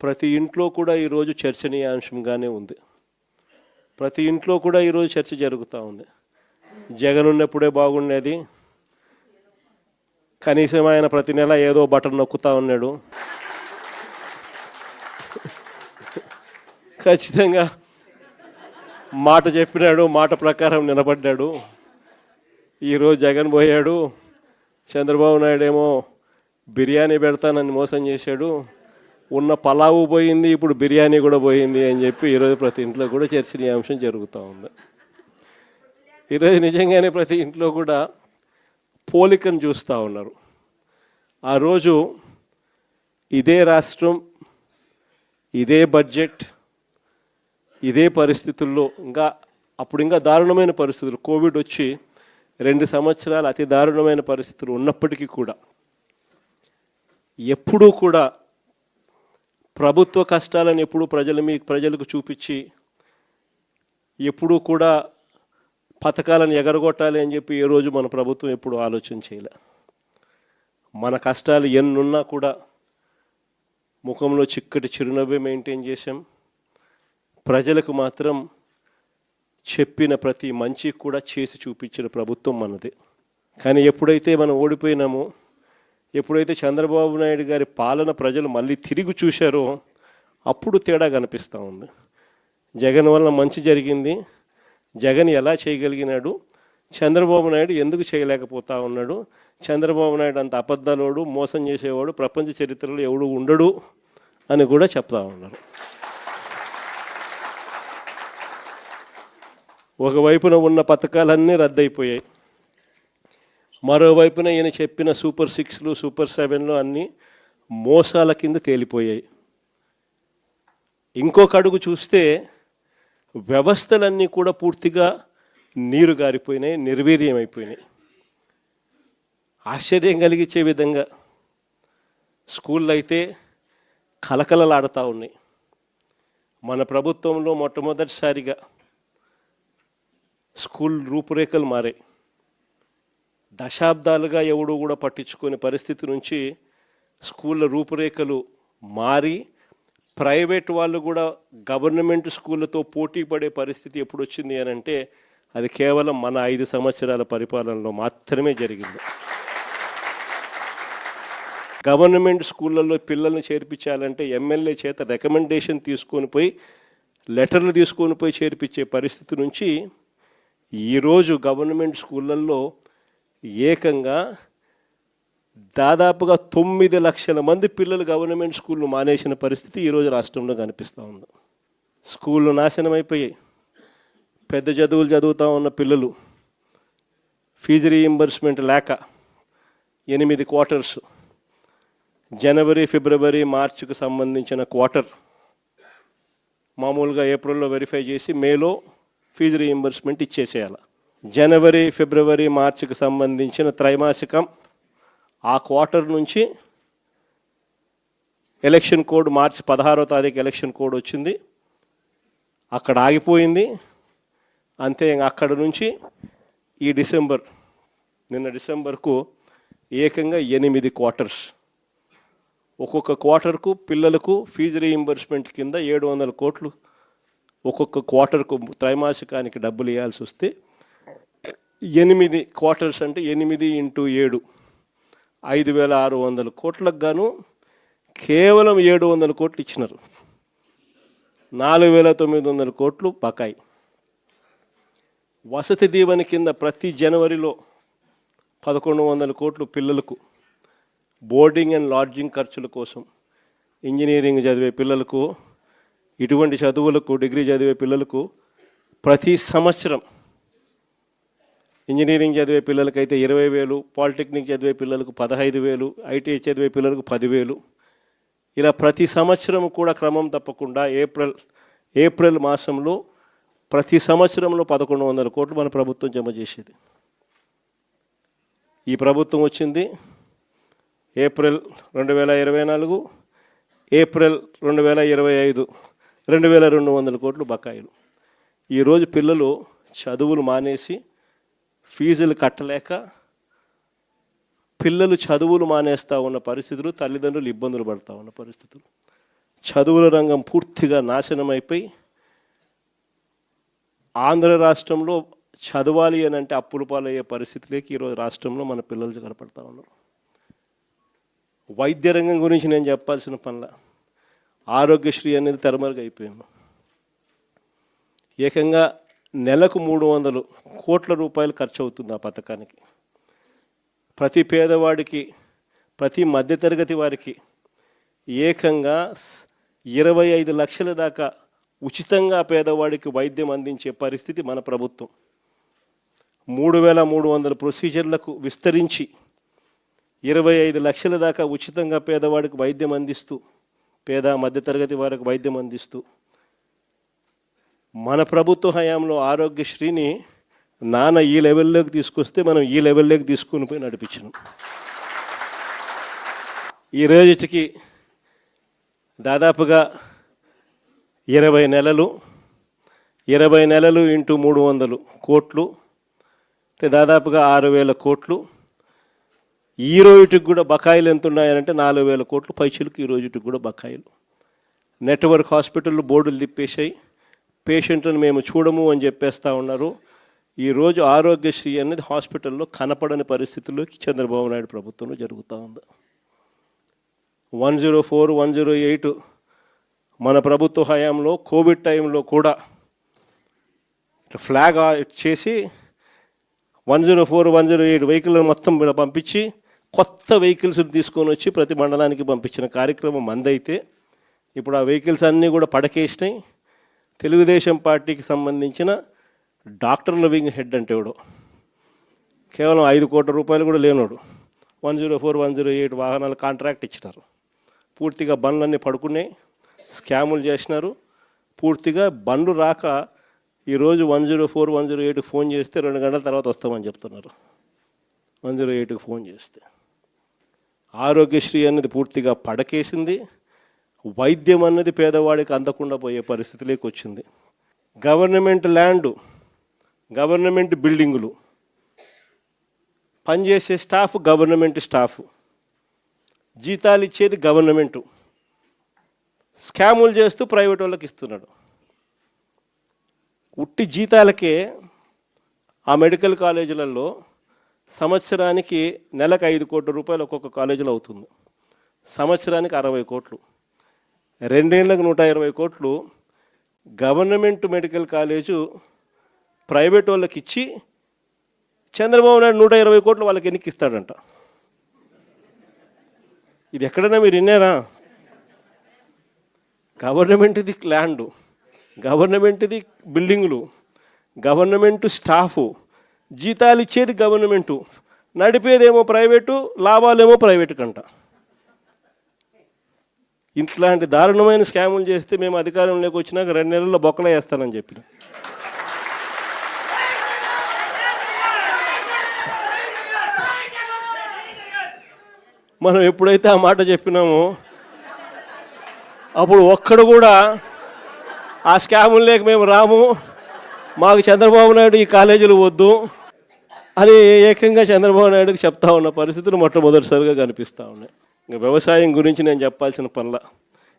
ప్రతి ఇంట్లో కూడా ఈరోజు చర్చనీయాంశంగానే ఉంది. ప్రతి ఇంట్లో కూడా ఈరోజు చర్చ జరుగుతూ ఉంది. జగన్ ఉన్నప్పుడే బాగుండేది, కనీసం ఆయన ప్రతి నెల ఏదో బటన్ నొక్కుతూ ఉన్నాడు, ఖచ్చితంగా మాట చెప్పినాడు, మాట ప్రకారం నిలబడ్డాడు. ఈరోజు జగన్ పోయాడు, చంద్రబాబు నాయుడు ఏమో బిర్యానీ పెడతానని మోసం చేశాడు, ఉన్న పలావు పోయింది, ఇప్పుడు బిర్యానీ కూడా పోయింది అని చెప్పి ఈరోజు ప్రతి ఇంట్లో కూడా చర్చనీయాంశం జరుగుతూ ఉంది. ఈరోజు నిజంగానే ప్రతి ఇంట్లో కూడా పోలికను చూస్తూ ఉన్నారు. ఆ రోజు ఇదే రాష్ట్రం, ఇదే బడ్జెట్, ఇదే పరిస్థితుల్లో అప్పుడు ఇంకా దారుణమైన పరిస్థితులు, కోవిడ్ వచ్చి 2 సంవత్సరాలు అతి దారుణమైన పరిస్థితులు ఉన్నప్పటికీ కూడా ఎప్పుడూ కూడా ప్రభుత్వ కష్టాలను ఎప్పుడూ ప్రజలకు చూపించి ఎప్పుడూ కూడా పథకాలను ఎగరగొట్టాలి అని చెప్పి ఏ రోజు మన ప్రభుత్వం ఎప్పుడు ఆలోచన చేయలే. మన కష్టాలు ఎన్నున్నా కూడా ముఖంలో చిక్కటి చిరునవ్వే మెయింటైన్ చేశాం. ప్రజలకు మాత్రం చెప్పిన ప్రతి మంచి కూడా చేసి చూపించిన ప్రభుత్వం మనది. కానీ ఎప్పుడైతే మనం ఓడిపోయినామో, ఎప్పుడైతే చంద్రబాబు నాయుడు గారి పాలన ప్రజలు మళ్ళీ తిరిగి చూశారో అప్పుడు తేడా కనిపిస్తూ ఉంది. జగన్ వల్ల మంచి జరిగింది, జగన్ ఎలా చేయగలిగినాడు, చంద్రబాబు నాయుడు ఎందుకు చేయలేకపోతా ఉన్నాడు, చంద్రబాబు నాయుడు అంత అబద్ధాలోడు, మోసం చేసేవాడు ప్రపంచ చరిత్రలో ఎవడు ఉండడు అని కూడా చెప్తా ఉన్నారు. ఒకవైపున ఉన్న పథకాలన్నీ రద్దయిపోయాయి, మరోవైపున ఈయన చెప్పిన సూపర్ 6లు సూపర్ 7లు అన్నీ మోసాల కింద తేలిపోయాయి. ఇంకొక అడుగు చూస్తే వ్యవస్థలన్నీ కూడా పూర్తిగా నీరు గారిపోయినాయి, నిర్వీర్యమైపోయినాయి. ఆశ్చర్యం కలిగించే విధంగా స్కూళ్ళు అయితే కలకలలాడుతూ ఉన్నాయి. మన ప్రభుత్వంలో మొట్టమొదటిసారిగా స్కూల్ రూపురేఖలు మారాయి. దశాబ్దాలుగా ఎవడు కూడా పట్టించుకునే పరిస్థితి నుంచి స్కూళ్ళ రూపురేఖలు మారి ప్రైవేట్ వాళ్ళు కూడా గవర్నమెంట్ స్కూళ్ళతో పోటీ పడే పరిస్థితి ఎప్పుడు వచ్చింది అని అంటే అది కేవలం మన 5 సంవత్సరాల పరిపాలనలో మాత్రమే జరిగింది. గవర్నమెంట్ స్కూళ్ళల్లో పిల్లల్ని చేర్పించాలంటే ఎమ్మెల్యే చేత రికమెండేషన్ తీసుకొని పోయి, లెటర్లు తీసుకొని పోయి చేర్పించే పరిస్థితి నుంచి ఈరోజు గవర్నమెంట్ స్కూళ్ళల్లో ఏకంగా దాదాపుగా 9 లక్షల మంది పిల్లలు గవర్నమెంట్ స్కూళ్ళు మానేసిన పరిస్థితి ఈరోజు రాష్ట్రంలో కనిపిస్తూ ఉంది. స్కూళ్ళు నాశనం అయిపోయాయి. పెద్ద చదువులు చదువుతూ ఉన్న పిల్లలు ఫీజు రీయింబర్స్మెంట్ లేక 8 క్వార్టర్స్, జనవరి, ఫిబ్రవరి, మార్చికి సంబంధించిన క్వార్టర్ మామూలుగా ఏప్రిల్లో వెరిఫై చేసి మేలో ఫీజు రీయింబర్స్మెంట్ ఇచ్చేసేయాలి. జనవరి, ఫిబ్రవరి, మార్చికి సంబంధించిన త్రైమాసికం ఆ క్వార్టర్ నుంచి ఎలక్షన్ కోడ్ మార్చి 16వ తారీఖు ఎలక్షన్ కోడ్ వచ్చింది, అక్కడ ఆగిపోయింది. అంతే, అక్కడ నుంచి ఈ నిన్న డిసెంబర్కు ఏకంగా 8 క్వార్టర్స్. ఒక్కొక్క క్వార్టర్కు పిల్లలకు ఫీజు రీయింబర్స్మెంట్ కింద 700 కోట్లు ఒక్కొక్క క్వార్టర్కు త్రైమాసికానికి డబ్బులు ఇవ్వాల్సి వస్తే 8 క్వార్టర్స్ అంటే 8 × 7 5,600 కోట్లకు గాను కేవలం 700 కోట్లు ఇచ్చినారు. 4,900 కోట్లు బకాయి. వసతి దీవెన కింద ప్రతి జనవరిలో 1,100 కోట్లు పిల్లలకు బోర్డింగ్ అండ్ లాడ్జింగ్ ఖర్చుల కోసం, ఇంజనీరింగ్ చదివే పిల్లలకు, ఇటువంటి చదువులకు డిగ్రీ చదివే పిల్లలకు ప్రతి సంవత్సరం, ఇంజనీరింగ్ చదివే పిల్లలకైతే 20,000, పాలిటెక్నిక్ చదివే పిల్లలకు 15,000, ఐటీఐ చదివే పిల్లలకు 10,000, ఇలా ప్రతి సంవత్సరం కూడా క్రమం తప్పకుండా ఏప్రిల్ మాసంలో ప్రతి సంవత్సరంలో 1,100 కోట్లు మన ప్రభుత్వం జమ చేసేది. ఈ ప్రభుత్వం వచ్చింది ఏప్రిల్ 2024, ఏప్రిల్ 2025 2,200 కోట్లు బకాయిలు. ఈరోజు పిల్లలు చదువులు మానేసి ఫీజులు కట్టలేక పిల్లలు చదువులు మానేస్తూ ఉన్న పరిస్థితులు, తల్లిదండ్రులు ఇబ్బందులు పడుతూ ఉన్న పరిస్థితులు. చదువుల రంగం పూర్తిగా నాశనమైపోయి ఆంధ్ర రాష్ట్రంలో చదవాలి అని అంటే అప్పుల పాలయ్యే పరిస్థితిలోకి ఈరోజు రాష్ట్రంలో మన పిల్లలు కనపడతా ఉన్నారు. వైద్య రంగం గురించి నేను చెప్పాల్సిన పనుల ఆరోగ్యశ్రీ అనేది తెరమరుగైపోయింది. ఏకంగా నెలకు 300 కోట్ల రూపాయలు ఖర్చు అవుతుంది ఆ పథకానికి. ప్రతి పేదవాడికి, ప్రతి మధ్యతరగతి వారికి ఏకంగా 25 లక్షల దాకా ఉచితంగా పేదవాడికి వైద్యం అందించే పరిస్థితి మన ప్రభుత్వం. 3300 ప్రొసీజర్లకు విస్తరించి 25 లక్షల దాకా ఉచితంగా పేదవాడికి వైద్యం అందిస్తూ, పేద మధ్యతరగతి వారికి వైద్యం అందిస్తూ మన ప్రభుత్వ హయాంలో ఆరోగ్యశ్రీని నాన్న ఈ లెవెల్లోకి తీసుకొస్తే మనం ఈ లెవెల్లోకి తీసుకుని పోయి నడిపించినాం. ఈ రోజుకి దాదాపుగా 20 నెలలు ఇంటూ 300 కోట్లు అంటే దాదాపుగా 6000 కోట్లు. ఈ రోజుకి కూడా బకాయిలు ఎంత ఉన్నాయంటే 4000 కోట్లు పైచులకు ఈ రోజుకి కూడా బకాయిలు. నెట్వర్క్ హాస్పిటల్ బోర్డులు తిప్పేశాయి, పేషెంట్లను మేము చూడము అని చెప్పేస్తూ ఉన్నారు. ఈరోజు ఆరోగ్యశ్రీ అనేది హాస్పిటల్లో కనపడని పరిస్థితుల్లోకి చంద్రబాబు నాయుడు ప్రభుత్వంలో జరుగుతూ ఉంది. 104, 108 మన ప్రభుత్వ హయాంలో కోవిడ్ టైంలో కూడా ఫ్లాగ్ చేసి 104, 108 వెహికల్ మొత్తం పంపించి కొత్త వెహికల్స్ తీసుకొని వచ్చి ప్రతి మండలానికి పంపించిన కార్యక్రమం మందైతే ఇప్పుడు ఆ వెహికల్స్ అన్నీ కూడా పడకేసినాయి. తెలుగుదేశం పార్టీకి సంబంధించిన డాక్టర్ లివింగ్ హెడ్ అంటే ఎవడో కేవలం 5 కోట్ల రూపాయలు కూడా లేనోడు 104, 108 వాహనాలు కాంట్రాక్ట్ ఇచ్చినారు. పూర్తిగా బండ్లన్నీ పడుకున్నాయి, స్కాములు చేసినారు. పూర్తిగా బండ్లు రాక ఈరోజు 104, 108 ఫోన్ చేస్తే 2 గంటల తర్వాత వస్తామని చెప్తున్నారు. 108కి ఫోన్ చేస్తే ఆరోగ్యశ్రీ అనేది పూర్తిగా పడకేసింది. వైద్యం అన్నది పేదవాడికి అందకుండా పోయే పరిస్థితిలోకి వచ్చింది. గవర్నమెంట్ ల్యాండు, గవర్నమెంట్ బిల్డింగులు, పనిచేసే స్టాఫ్ గవర్నమెంట్ స్టాఫ్, జీతాలు ఇచ్చేది గవర్నమెంటు, స్కాములు చేస్తూ ప్రైవేట్ వాళ్ళకి ఇస్తున్నాడు. ఉట్టి జీతాలకే ఆ మెడికల్ కాలేజీలలో సంవత్సరానికి నెలకు 5 కోట్ల రూపాయలు ఒక్కొక్క కాలేజీలో అవుతుంది. సంవత్సరానికి 60 కోట్లు, 2 ఏళ్ళకు 120 కోట్లు గవర్నమెంట్ మెడికల్ కాలేజు ప్రైవేట్ వాళ్ళకి ఇచ్చి చంద్రబాబు నాయుడు 120 కోట్లు వాళ్ళకి ఎన్నికిస్తాడంట. ఇది ఎక్కడైనా మీరు విన్నారా? గవర్నమెంట్ది ల్యాండు, గవర్నమెంట్ది బిల్డింగులు, గవర్నమెంట్ స్టాఫు, జీతాలు ఇచ్చేది గవర్నమెంటు, నడిపేదేమో ప్రైవేటు, లాభాలేమో ప్రైవేటు కంట. ఇట్లాంటి దారుణమైన స్కాములు చేస్తే మేము అధికారంలోకి వచ్చినాక 2 నెలల్లో బొక్కలు వేస్తానని చెప్పిన. మనం ఎప్పుడైతే ఆ మాట చెప్పినామో అప్పుడు ఒక్కడు కూడా ఆ స్కాములు లేక మేము రాము, మాకు చంద్రబాబు నాయుడు ఈ కాలేజీలు వద్దు అని ఏకంగా చంద్రబాబు నాయుడుకి చెప్తా ఉన్న పరిస్థితులు మొట్టమొదటిసారిగా కనిపిస్తూ ఉన్నాయి. ఇంకా వ్యవసాయం గురించి నేను చెప్పాల్సిన పనుల,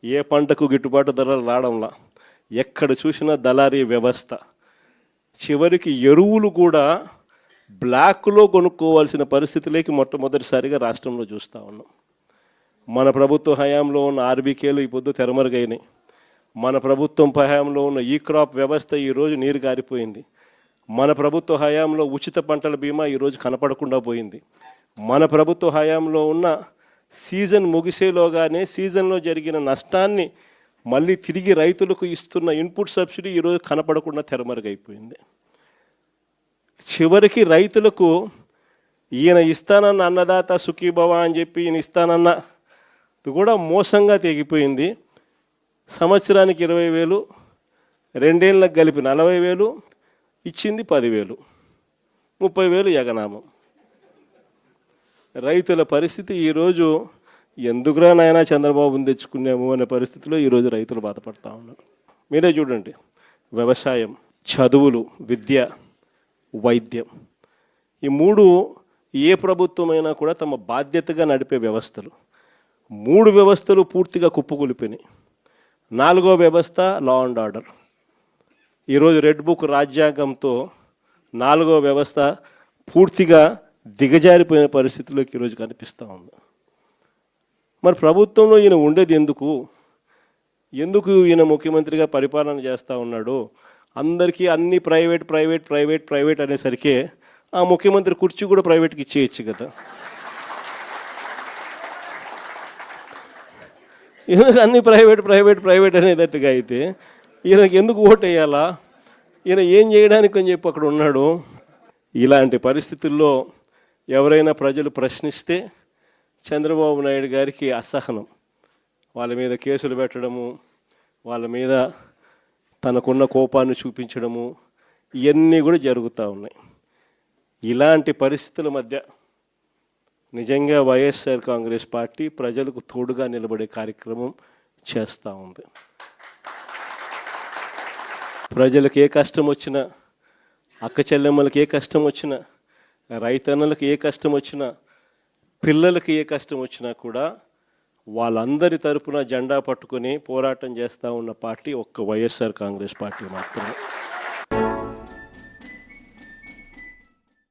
ఏ పంటకు గిట్టుబాటు ధరలు రావడంలా, ఎక్కడ చూసినా దళారీ వ్యవస్థ, చివరికి ఎరువులు కూడా బ్లాక్లో కొనుక్కోవాల్సిన పరిస్థితిలోకి మొట్టమొదటిసారిగా రాష్ట్రంలో చూస్తూ ఉన్నాం. మన ప్రభుత్వ హయాంలో ఉన్న ఆర్బీకేలు ఈ పొద్దు తెరమరుగైనాయి. మన ప్రభుత్వం హయాంలో ఉన్న ఈ క్రాప్ వ్యవస్థ ఈరోజు నీరు గారిపోయింది. మన ప్రభుత్వ హయాంలో ఉచిత పంటల బీమా ఈరోజు కనపడకుండా పోయింది. మన ప్రభుత్వ హయాంలో ఉన్న సీజన్ ముగిసేలోగానే సీజన్లో జరిగిన నష్టాన్ని మళ్ళీ తిరిగి రైతులకు ఇస్తున్న ఇన్పుట్ సబ్సిడీ ఈరోజు కనపడకుండా తెరమరుగైపోయింది. చివరికి రైతులకు ఈయన ఇస్తానన్న అన్నదాత సుఖీభవ అని చెప్పి ఈయన ఇస్తానన్న కూడా మోసంగా తెగిపోయింది. సంవత్సరానికి 20,000, 2 ఏళ్ళకు కలిపి 40,000, ఇచ్చింది 10,000, 30,000 ఎగనామం. రైతుల పరిస్థితి ఈరోజు ఎందుకురా నాయనా చంద్రబాబుని తెచ్చుకున్నాము అనే పరిస్థితిలో ఈరోజు రైతులు బాధపడతా ఉన్నారు. మీరే చూడండి, వ్యవసాయం, చదువులు, విద్య, వైద్యం, ఈ 3 ఏ ప్రభుత్వమైనా కూడా తమ బాధ్యతగా నడిపే వ్యవస్థలు. 3 వ్యవస్థలు పూర్తిగా కుప్పకూలిపోయినాయి. నాలుగో వ్యవస్థ లా అండ్ ఆర్డర్. ఈరోజు రెడ్ బుక్ రాజ్యాంగంతో నాలుగో వ్యవస్థ పూర్తిగా దిగజారిపోయిన పరిస్థితిలోకి ఈరోజు కనిపిస్తూ ఉంది. మరి ప్రభుత్వంలో ఈయన ఉండేది ఎందుకు ఈయన ముఖ్యమంత్రిగా పరిపాలన చేస్తూ ఉన్నాడు? అందరికీ అన్ని ప్రైవేట్ అనేసరికి ఆ ముఖ్యమంత్రి కుర్చీ కూడా ప్రైవేట్కి ఇచ్చేయచ్చు కదా. ఎందుకు అన్ని ప్రైవేట్ అనేటట్టుగా అయితే ఈయనకి ఎందుకు ఓటు వేయాలా? ఈయన ఏం చేయడానికి అని చెప్పి అక్కడ ఉన్నాడు. ఇలాంటి పరిస్థితుల్లో ఎవరైనా ప్రజలు ప్రశ్నిస్తే చంద్రబాబు నాయుడు గారికి అసహనం, వాళ్ళ మీద కేసులు పెట్టడము, వాళ్ళ మీద తనకున్న కోపాన్ని చూపించడము, ఇవన్నీ కూడా జరుగుతూ ఉన్నాయి. ఇలాంటి పరిస్థితుల మధ్య నిజంగా వైఎస్ఆర్ కాంగ్రెస్ పార్టీ ప్రజలకు తోడుగా నిలబడే కార్యక్రమం చేస్తూ ఉంది. ప్రజలకు ఏ కష్టం వచ్చినా, అక్క చెల్లెమ్మలకు ఏ కష్టం వచ్చినా, రైతన్నలకు ఏ కష్టం వచ్చినా, పిల్లలకి ఏ కష్టం వచ్చినా కూడా వాళ్ళందరి తరపున జెండా పట్టుకొని పోరాటం చేస్తూ ఉన్న పార్టీ ఒక్క వైఎస్ఆర్ కాంగ్రెస్ పార్టీ మాత్రమే.